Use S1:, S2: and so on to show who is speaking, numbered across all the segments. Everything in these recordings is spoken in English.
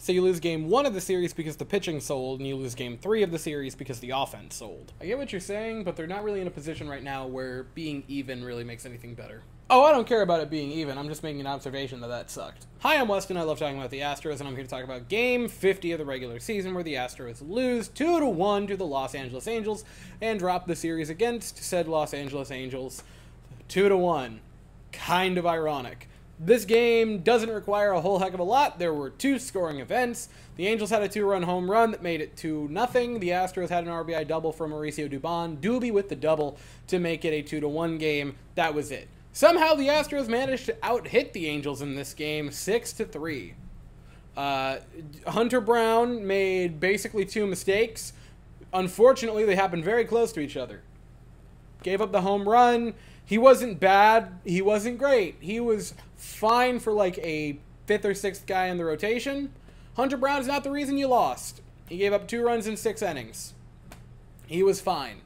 S1: So you lose game 1 of the series because the pitching sold, and you lose game 3 of the series because the offense sold. I get what you're saying, but they're not really in a position right now where being even really makes anything better. Oh, I don't care about it being even. I'm just making an observation that sucked. Hi, I'm Weston. I love talking about the Astros, and I'm here to talk about Game 50 of the regular season, where the Astros lose 2-1 to the Los Angeles Angels and drop the series against said Los Angeles Angels 2-1. Kind of ironic. This game doesn't require a whole heck of a lot. There were 2 scoring events. The Angels had a 2-run home run that made it 2-0. The Astros had an RBI double from Mauricio Dubon, Doobie with the double, to make it a 2-1 game. That was it. Somehow the Astros managed to out-hit the Angels in this game 6-3. Hunter Brown made basically 2 mistakes. Unfortunately, they happened very close to each other. Gave up the home run. He wasn't bad. He wasn't great. He was fine for like a 5th or 6th guy in the rotation. Hunter Brown's not the reason you lost. He gave up 2 runs in 6 innings. He was fine.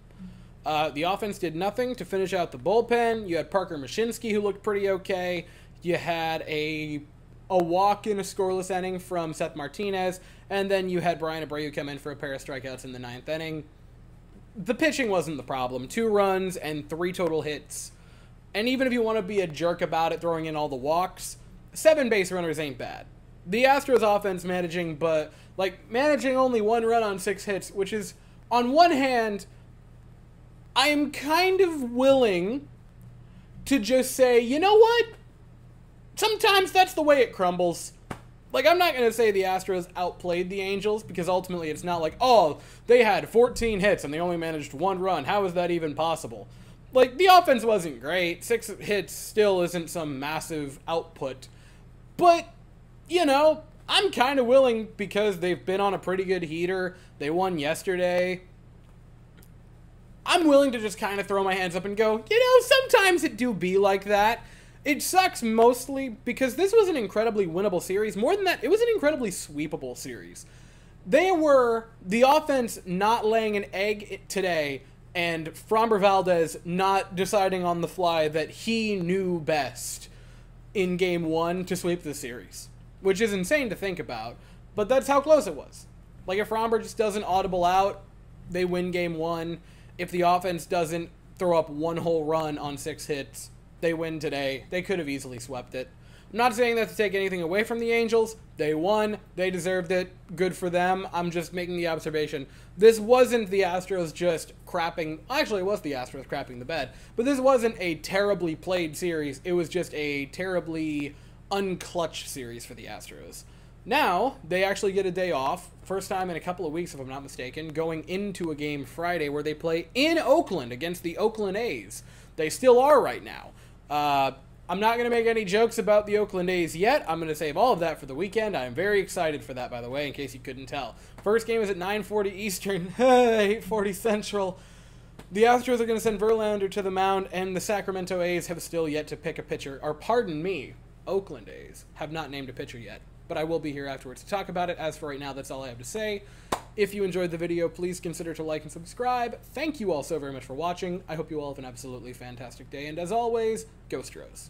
S1: The offense did nothing to finish out the bullpen. You had Parker Mashinsky, who looked pretty okay. You had a walk in a scoreless inning from Seth Martinez. And then you had Brian Abreu come in for a pair of strikeouts in the 9th inning. The pitching wasn't the problem. 2 runs and 3 total hits. And even if you want to be a jerk about it, throwing in all the walks, 7 base runners ain't bad. The Astros offense managing only 1 run on 6 hits, which is, on one hand, I am kind of willing to just say, you know what? Sometimes that's the way it crumbles. Like, I'm not going to say the Astros outplayed the Angels, because ultimately it's not like, oh, they had 14 hits and they only managed 1 run. How is that even possible? Like, the offense wasn't great. 6 hits still isn't some massive output. But, you know, I'm kind of willing, because they've been on a pretty good heater. They won yesterday. I'm willing to just kind of throw my hands up and go, you know, sometimes it do be like that. It sucks mostly because this was an incredibly winnable series. More than that, it was an incredibly sweepable series. The offense not laying an egg today, and Framber Valdez not deciding on the fly that he knew best in Game 1 to sweep the series. Which is insane to think about, but that's how close it was. Like, if Framber just doesn't audible out, they win Game 1. If the offense doesn't throw up 1 whole run on 6 hits, they win today. They could have easily swept it. I'm not saying that to take anything away from the Angels. They won. They deserved it. Good for them. I'm just making the observation. This wasn't the Astros just crapping. Actually, it was the Astros crapping the bed. But this wasn't a terribly played series. It was just a terribly unclutched series for the Astros. Now, they actually get a day off. First time in a couple of weeks, if I'm not mistaken, going into a game Friday where they play in Oakland against the Oakland A's. They still are right now. I'm not going to make any jokes about the Oakland A's yet. I'm going to save all of that for the weekend. I'm very excited for that, by the way, in case you couldn't tell. First game is at 9:40 Eastern, 8:40 Central. The Astros are going to send Verlander to the mound, and the Sacramento A's have still yet to pick a pitcher. Or, pardon me, Oakland A's have not named a pitcher yet. But I will be here afterwards to talk about it. As for right now, that's all I have to say. If you enjoyed the video, please consider to like and subscribe. Thank you all so very much for watching. I hope you all have an absolutely fantastic day. And as always, go Astros.